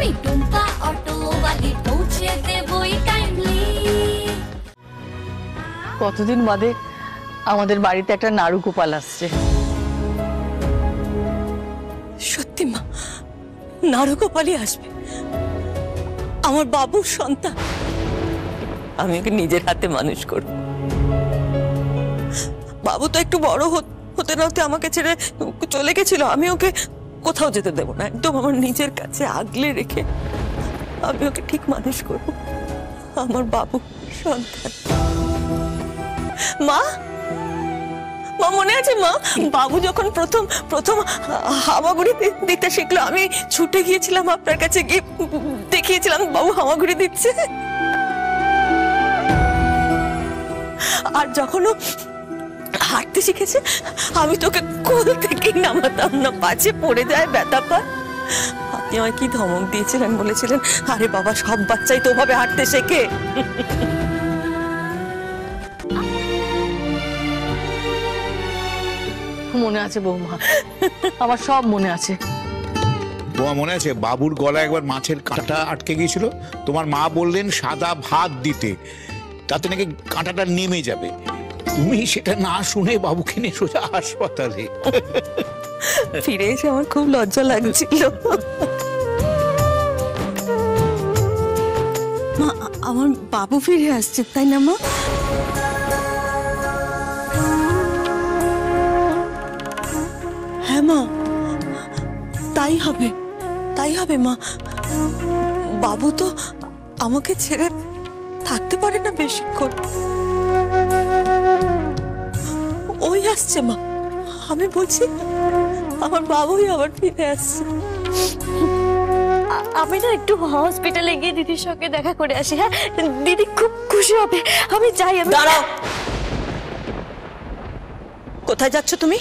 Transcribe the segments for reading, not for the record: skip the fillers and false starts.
আমি টুম্পা অটোওয়ালি পৌঁছে দেবই টাইমলি। কতদিন বাদে আমাদের বাড়িতে একটা নাড়ু গোপাল আসছে। সত্যি মা, নাড়ু গোপালই আসবে, আমার বাবুর সন্তান। আমি ওকে নিজের হাতে মানুষ করব। বাবু তো একটু বড় হতে না হতে আমাকে ছেড়ে চলে গেছিল। আমি ওকে কোথাও যেতে দেব না, একদম আমার নিজের কাছে আগলে রেখে আমি ওকে ঠিক মানুষ করব, আমার বাবু সন্তান। মা, মা মনে আছে মা, বাবু যখন প্রথম হামাগুড়ি দিতে শিখলো, আমি ছুটে গিয়েছিলাম আপনার কাছে, গিয়ে দেখিয়েছিলাম বাবু হামাগুড়ি দিচ্ছে। আর যখন ও হাঁটতে শিখেছে, আমি তোকে কোল থেকেই নামাতাম না, পাছে পড়ে যায়, ব্যথা পায়। আপনি আমায় কি ধমক দিয়েছিলেন, বলেছিলেন আরে বাবা সব বাচ্চাই তো ওভাবে হাঁটতে শেখে। মনে আছে বৌমা, আমার সব মনে আছে। তোমার মনে আছে বাবুর গলায় একবার মাছের কাঁটা আটকে গিয়েছিল, তোমার মা বললেন সাদা ভাত দিতে, তাতে নাকি কাঁটাটা নেমে যাবে। তুমি সেটা না শুনে বাবুকে নিয়ে সোজা হাসপাতালে। ফিরে এসে আমার খুব লজ্জা লাগছিল। মা, আমার বাবু ফিরে আসছে তাই না মা? হ্যাঁ মা, তাই হবে মা। বাবু তো আমাকে ছেড়ে থাকতে পারে না বেশিক্ষণ। ওই আসছে মা, আমি বলছি আমার বাবুই আবার ফিরে আসছে। আমি না একটু হসপিটালে গিয়ে দিদির সঙ্গে দেখা করে আসি। হ্যাঁ, দিদি খুব খুশি হবে। আমি যাই। আমি দাঁড়াও, কোথায় যাচ্ছ তুমি?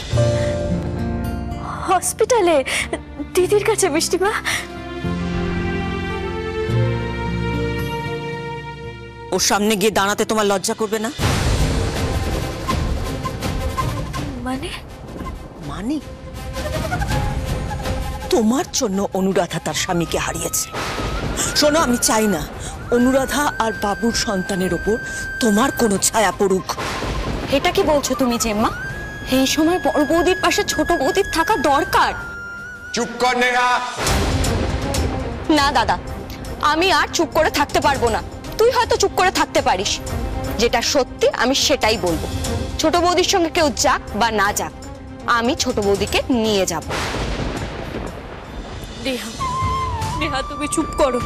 হসপিটালে দিদির কাছে। মিষ্টিমা, ওর সামনে গিয়ে দাঁড়াতে তোমার লজ্জা করবে না? মানে তোমার জন্য অনুরাধা তার স্বামীকে হারিয়েছে। শোনো, আমি চাই না অনুরাধা আর বাবুর সন্তানের ওপর তোমার কোনো ছায়া পড়ুক। এটা কি বলছো তুমি জেম্মা? এই সময় বড় বৌদির পাশে ছোট বৌদির থাকা দরকার। চুপ কর নেহা। না দাদা, আমি আর চুপ করে থাকতে পারবো না। তুই হয়তো চুপ করে থাকতে পারিস, যেটা সত্যি আমি সেটাই বলবো। ছোট বৌদির সঙ্গে কেউ যাক বা না যাক, আমি ছোট বৌদিকে নিয়ে যাব। নেহা তুমি চুপ করো।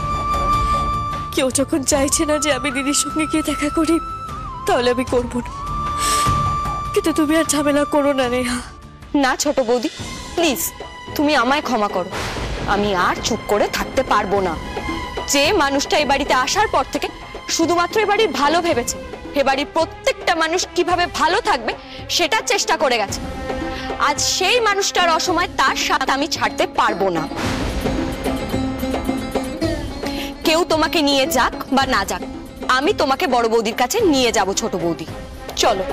কেউ যখন চাইছে না যে আমি দিদির সঙ্গে গিয়ে দেখা করি, তাহলে আমি করবো না। কিন্তু তুমি আর ঝামেলা করো না নেহা। না ছোট বৌদি, প্লিজ তুমি আমায় ক্ষমা করো। আমি আর চুপ করে থাকতে পারবো না। যে মানুষটা এই বাড়িতে আসার পর থেকে শুধুমাত্র এ বাড়ির ভালো ভেবেছে, এ বাড়ির প্রত্যেকটা মানুষ কিভাবে ভালো থাকবে সেটার চেষ্টা করে গেছে, আজ সেই মানুষটার অসময় তার সাথে আমি ছাড়তে পারবো না। কেউ তোমাকে নিয়ে যাক বা না যাক, আমি তোমাকে বড় বৌদির কাছে নিয়ে যাব। ছোট বৌদি চলো।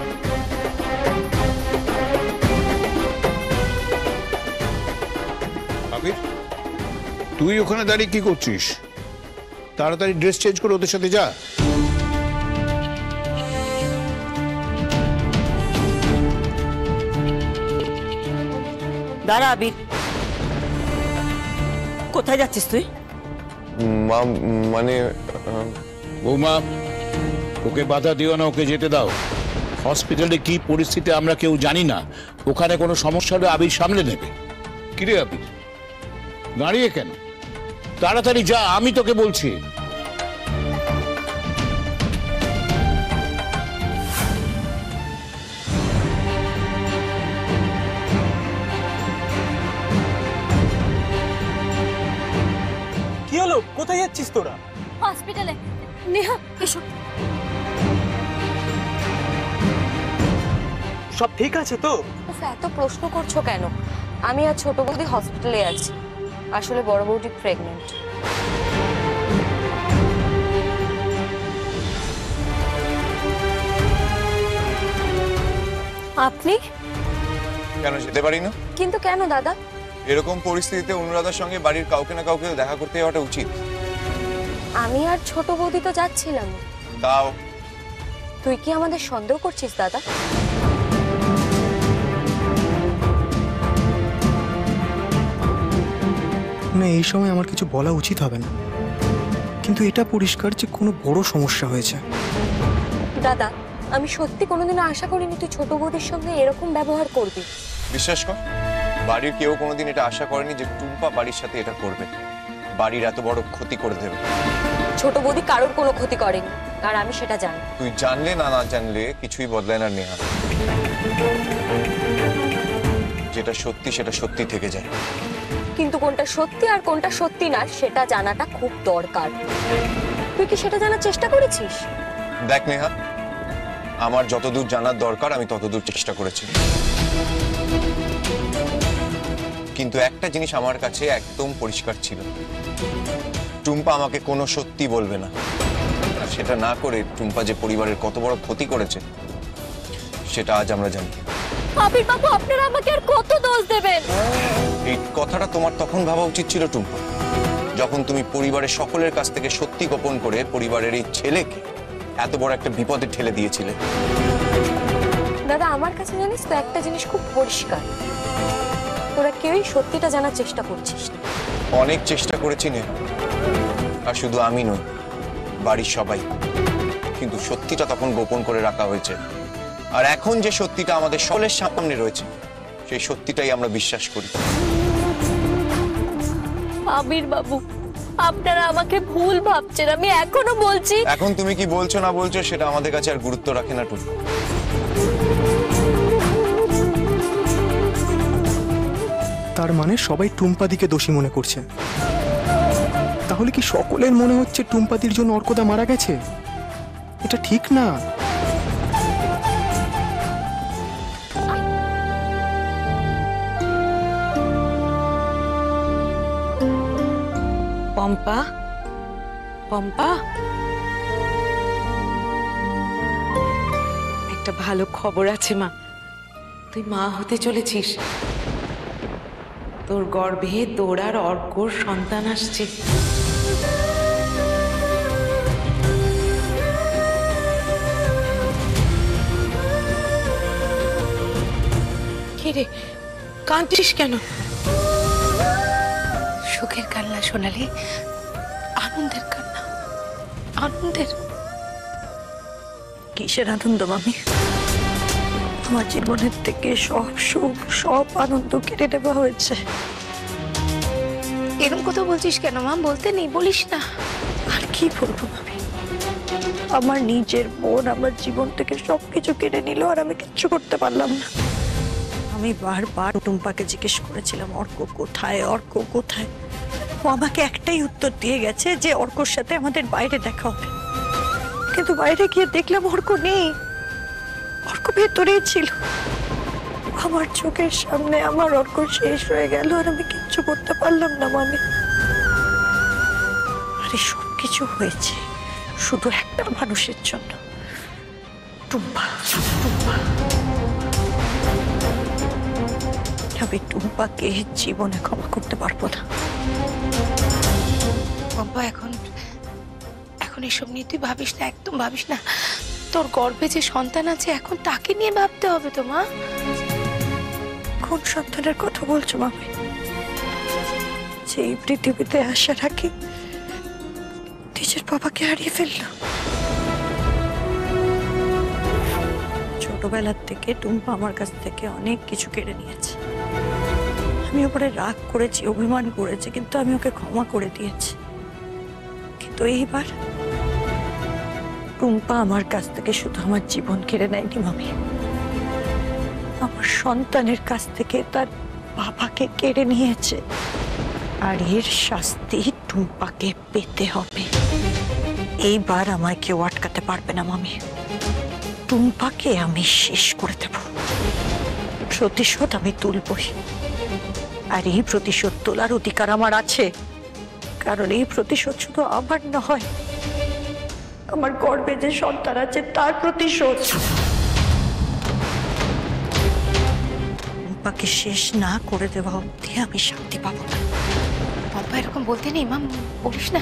আবির, তুই ওখানে দাঁড়িয়ে কি করছিস? তাড়াতাড়ি ড্রেস চেঞ্জ করে ওদের সাথে যা। দাঁড়া আবির, কোথায় যাচ্ছিস তুই? মানে বৌমা, ওকে বাধা দিও না, ওকে যেতে দাও। হসপিটালে কি পরিস্থিতি আমরা কেউ জানি না, ওখানে কোনো সমস্যা হলে আবির সামলে নেবে। কিরে আবির, দাঁড়িয়ে কেন? তাড়াতাড়ি যা, আমি তোকে বলছি। কি হলো, কোথায় যাচ্ছিস তোরা? হসপিটালে। নেহা এসো। সব ঠিক আছে তো? এত প্রশ্ন করছো কেন? আমি আর ছোট বৌদি হসপিটালে আছি। আসলে বড় বৌদি প্রেগন্যান্ট। আপনি কেন যেতে পারি না? কিন্তু কেন দাদা? এরকম পরিস্থিতিতে অনুরাধার সঙ্গে বাড়ির কাউকে না কাউকে দেখা করতে যাওয়াটা উচিত। আমি আর ছোট বৌদি তো যাচ্ছিলাম। তাও তুই কি আমাদের সন্দেহ করছিস দাদা? না, এই সময় আমার কিছু বলা উচিত হবে না, কিন্তু এটা পরিষ্কার যে কোনো বড় সমস্যা হয়েছে। দাদা, আমি সত্যি কোনোদিনও আশা করিনি তুই ছোট বৌদির সঙ্গে এরকম ব্যবহার করবি। বিশ্বাস কর, বাড়ির কেউ কোনোদিন এটা আশা করেনি যে টুম্পা বাড়ির সাথে এটা করবে, বাড়ির এত বড় ক্ষতি করে দেবে। ছোট বৌদি কারোর কোনো ক্ষতি করেনি, আর আমি সেটা জানি। তুই জানলে না না জানলে কিছুই বদলায় না নেহা। যেটা সত্যি সেটা সত্যি থেকে যায়। কিন্তু কোনটা সত্যি আর কোনটা সত্যি না সেটা জানাটা খুব দরকার। তুই কি সেটা জানার চেষ্টা করেছিস? দেখ নেহা, আমার যতদূর জানার দরকার আমি ততদূর চেষ্টা করেছি, কিন্তু একটা জিনিস আমার কাছে একদম পরিষ্কার ছিল, টুম্পা আমাকে কোনো সত্যি বলবে না। আর সেটা না করে টুম্পা যে পরিবারের কত বড় ক্ষতি করেছে সেটা আজ আমরা জানি। আবির বাবু, আপনারা আমাকে আর কত দোষ দেবেন? এই কথাটা তোমার তখন ভাবা উচিত ছিল টুম্পা, যখন তুমি পরিবারের সকলের কাছ থেকে সত্যি গোপন করে পরিবারের এই ছেলেকে এত বড় একটা বিপদে ঠেলে দিয়েছিলে। দাদা, আমার কাছে জানিস তো একটা জিনিস খুব পরিষ্কার, তোরা কেউই সত্যিটা জানার চেষ্টা করছিস না। অনেক চেষ্টা করেছি নেহা, আর শুধু আমি নই, বাড়ির সবাই। কিন্তু সত্যিটা তখন গোপন করে রাখা হয়েছে, আর এখন যে সত্যিটা আমাদের সকলের সামনে রয়েছে সেই সত্যিটাই আমরা বিশ্বাস করি। আবির বাবু, আপনারা আমাকে ভুল ভাবছেন, আমি এখনো বলছি। এখন তুমি কি বলছো না বলছো সেটা আমাদের কাছে আর গুরুত্ব রাখে না টুম্পা। তার মানে সবাই টুম্পাদিকে দোষী মনে করছে। তাহলে কি সকলের মনে হচ্ছে টুম্পাদির জন্য অর্কদা মারা গেছে? এটা ঠিক না। পম্পা, পম্পা, একটা ভালো খবর আছে মা। তুই মা হতে চলেছিস। তোর গর্ভে তোর আর অর্কর সন্তান আসছে। কে রে, কাঁদছিস কেন? সুখের কান্না সোনালি, আনন্দের কান্না। আনন্দের? কিসের আনন্দ মামি? আমার জীবনের থেকে সব সুখ সব আনন্দ কেড়ে নেওয়া হয়েছে। এরকম কথা বলছিস কেন মা? বলতে নেই, বলিস না। আর কি বলবো মামি, আমার নিজের বোন আমার জীবন থেকে সবকিছু কেড়ে নিল, আর আমি কিচ্ছু করতে পারলাম না। আমি বারবার টুম্পাকে জিজ্ঞেস করেছিলাম অর্ক কোথায়, অর্ক কোথায়। ও আমাকে একটাই উত্তর দিয়ে গেছে যে অর্কর সাথে আমাদের বাইরে দেখা হবে। কিন্তু বাইরে গিয়ে দেখলাম অর্ক নেই, অর্ক ভেতরেই ছিল। আমার চোখের সামনে আমার অর্ক শেষ হয়ে গেল, আর আমি কিচ্ছু করতে পারলাম না মামি। আরে সবকিছু হয়েছে শুধু একটা মানুষের জন্য, টুম্পা। টুম্পা, আমি টুম্পাকে জীবনে ক্ষমা করতে পারবো না। বাবা, এখন এসব নিয়ে তুই ভাবিস না, একদম ভাবিস না। তোর গর্ভে যে সন্তান আছে এখন তাকে নিয়ে ভাবতে হবে তো মা। কোন সন্তানের কথা বলছো মামি? যে এই পৃথিবীতে আসার আগে নিজের বাবাকে হারিয়ে ফেললো। ছোটবেলার থেকে টুম্পা আমার কাছ থেকে অনেক কিছু কেড়ে নিয়েছে। আমি ওপরে রাগ করেছি, অভিমান করেছি, কিন্তু আমি ওকে ক্ষমা করে দিয়েছি। কিন্তু এইবার টুম্পা আমার কাছ থেকে শুধু আমার জীবন কেড়ে নেয়নি মামি, আমার সন্তানের কাছ থেকে তার বাবাকে কেড়ে নিয়েছে। আর এর শাস্তি টুম্পাকে পেতে হবে। এইবার আমায় কেউ আটকাতে পারবে না মামি। টুম্পাকে আমি শেষ করে দেব। প্রতিশোধ আমি তুলবই, আর এই প্রতিশোধ তোলার অধিকার আমার আছে। কারণ এই প্রতিশোধ শুধু আমার নয়, আমার গর্ভে যে সন্তান আছে তার প্রতিশোধ। পম্পাকে শেষ না করে দেওয়া অবধি আমি শান্তি পাবো না। পম্পা এরকম বলতে নেই মা, বলিস না।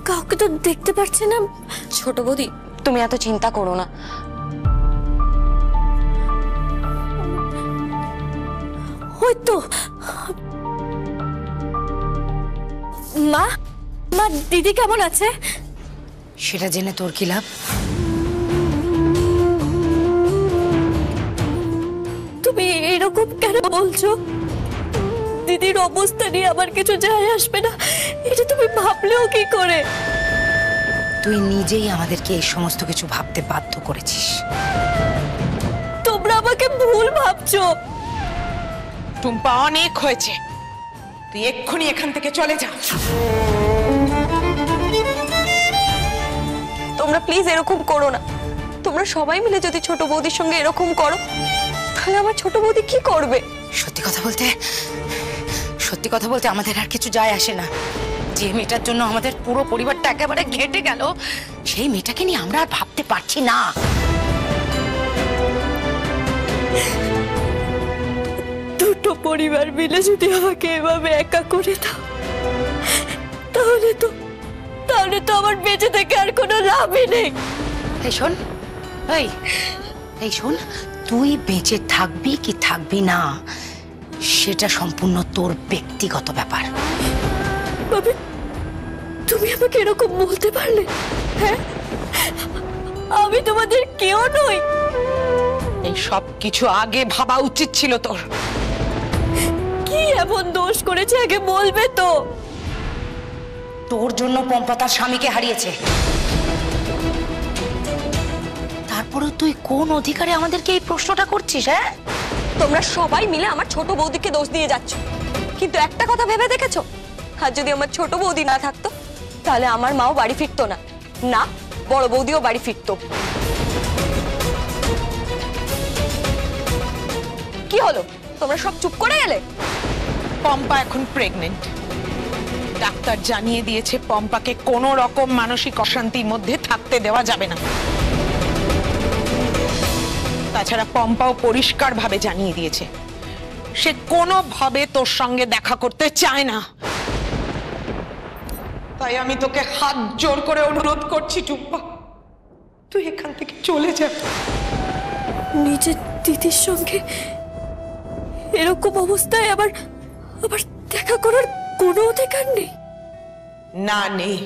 কাউকে তো দেখতে পাচ্ছি না। ছোট বৌদি, তুমি এত চিন্তা করো না। হয়তো মা, মা দিদি কেমন আছে? সেটা জেনে তোর কি লাভ? তুমি এরকম কেন বলছো? দিদির অবস্থা নিয়ে আমার কিছু যায় আসবে না, এটা তুমি ভাবলেও কি করে? তুই নিজেই আমাদেরকে এই সমস্ত কিছু ভাবতে বাধ্য করেছিস। তোমরা আমাকে ভুল ভাবছো। টুম্পা, অনেক হয়েছে, তুই এক্ষুনি এখান থেকে চলে যা। তোমরা প্লিজ এরকম করো না। তোমরা সবাই মিলে যদি ছোট বৌদির সঙ্গে এরকম করো, তাহলে আমার ছোট বৌদি কি করবে? সত্যি কথা বলতে আমাদের আর কিছু যায় আসে না। যে মেয়েটার জন্য আমাদের পুরো পরিবারটা একেবারে ঘেঁটে গেল, সেই মেয়েটাকে নিয়ে আমরা আর ভাবতে পারছি না। দুটো পরিবার মিলে যদি আমাকে এভাবে একা করে দাও, তাহলে তো আমার বেঁচে থেকে আর কোনো লাভই নেই। এই শোন, তুই বেঁচে থাকবি কি থাকবি না সেটা সম্পূর্ণ তোর ব্যক্তিগত ব্যাপার। তুমি আমাকে এরকম বলতে পারলে? হ্যাঁ, আমি তোমাদের কেউ নই। এই সব কিছু আগে ভাবা উচিত ছিল তোর। কি এমন দোষ করেছে আগে বলবে তো? তোর জন্য পম্পা তার স্বামীকে হারিয়েছে, তারপরে তুই কোন অধিকারে আমাদেরকে এই প্রশ্নটা করছিস? হ্যাঁ, তোমরা সবাই মিলে আমার ছোট বৌদিকে দোষ দিয়ে যাচ্ছ, কিন্তু একটা কথা ভেবে দেখেছো? আর যদি আমার ছোট বৌদি না থাকতো, তাহলে আমার মাও বাড়ি ফিরতো না, না বড় বৌদিও বাড়ি ফিরতো। কি হলো, তোমরা সব চুপ করে গেলে? পম্পা এখন প্রেগনেন্ট। ডাক্তার জানিয়ে দিয়েছে পম্পাকে কোনো রকম মানসিক অশান্তির মধ্যে থাকতে দেওয়া যাবে না। তাছাড়া পম্পাও পরিষ্কারভাবে জানিয়ে দিয়েছে সে কোনোভাবে তোর সঙ্গে দেখা করতে চায় না। তাই আমি তোকে হাত জোর করে অনুরোধ করছি, টুম্পা, তুই এখান থেকে চলে যা। নিজের দিদির সঙ্গে এরকম অবস্থায় আবার দেখা করার কোনো অধিকার নেই? না, নেই।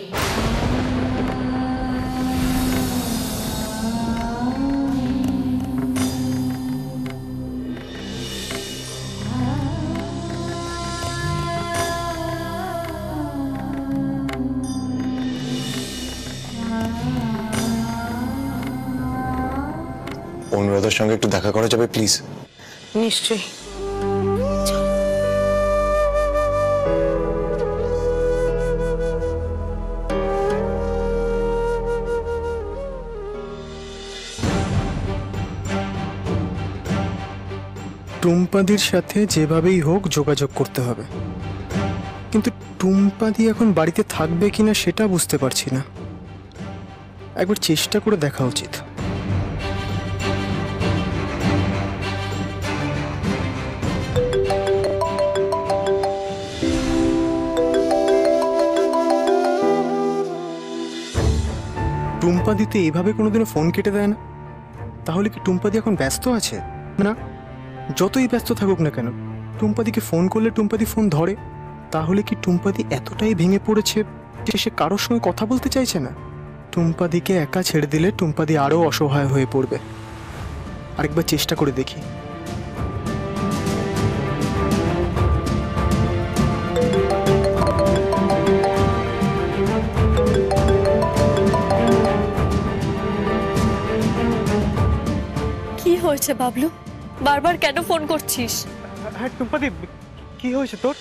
অনুরাধার সঙ্গে একটু দেখা করা যাবে প্লিজ? নিশ্চয়ই। টুম্পাদির সাথে যেভাবেই হোক যোগাযোগ করতে হবে, কিন্তু টুম্পাদি এখন বাড়িতে থাকবে কিনা সেটা বুঝতে পারছি না। একবার চেষ্টা করে দেখা উচিত। টুম্পাদি তো এভাবে কোনোদিনও ফোন কেটে দেয় না। তাহলে কি টুম্পাদি এখন ব্যস্ত আছে? না, যতই ব্যস্ত থাকুক না কেন, টুম্পাদিকে ফোন করলে টুম্পাদি ফোন ধরে। তাহলে কি টুম্পাদি এতটাই ভেঙে পড়েছে যে সে কারোর সঙ্গে কথা বলতে চাইছে না? টুম্পাদিকে একা ছেড়ে দিলে টুম্পাদি আরো অসহায় হয়ে পড়বে। আরেকবার চেষ্টা করে দেখি। কি হয়েছে বাবলু, বারবার কেন ফোন করছিস? হ্যাঁ টুম্পাদি, কি হয়েছে তোর?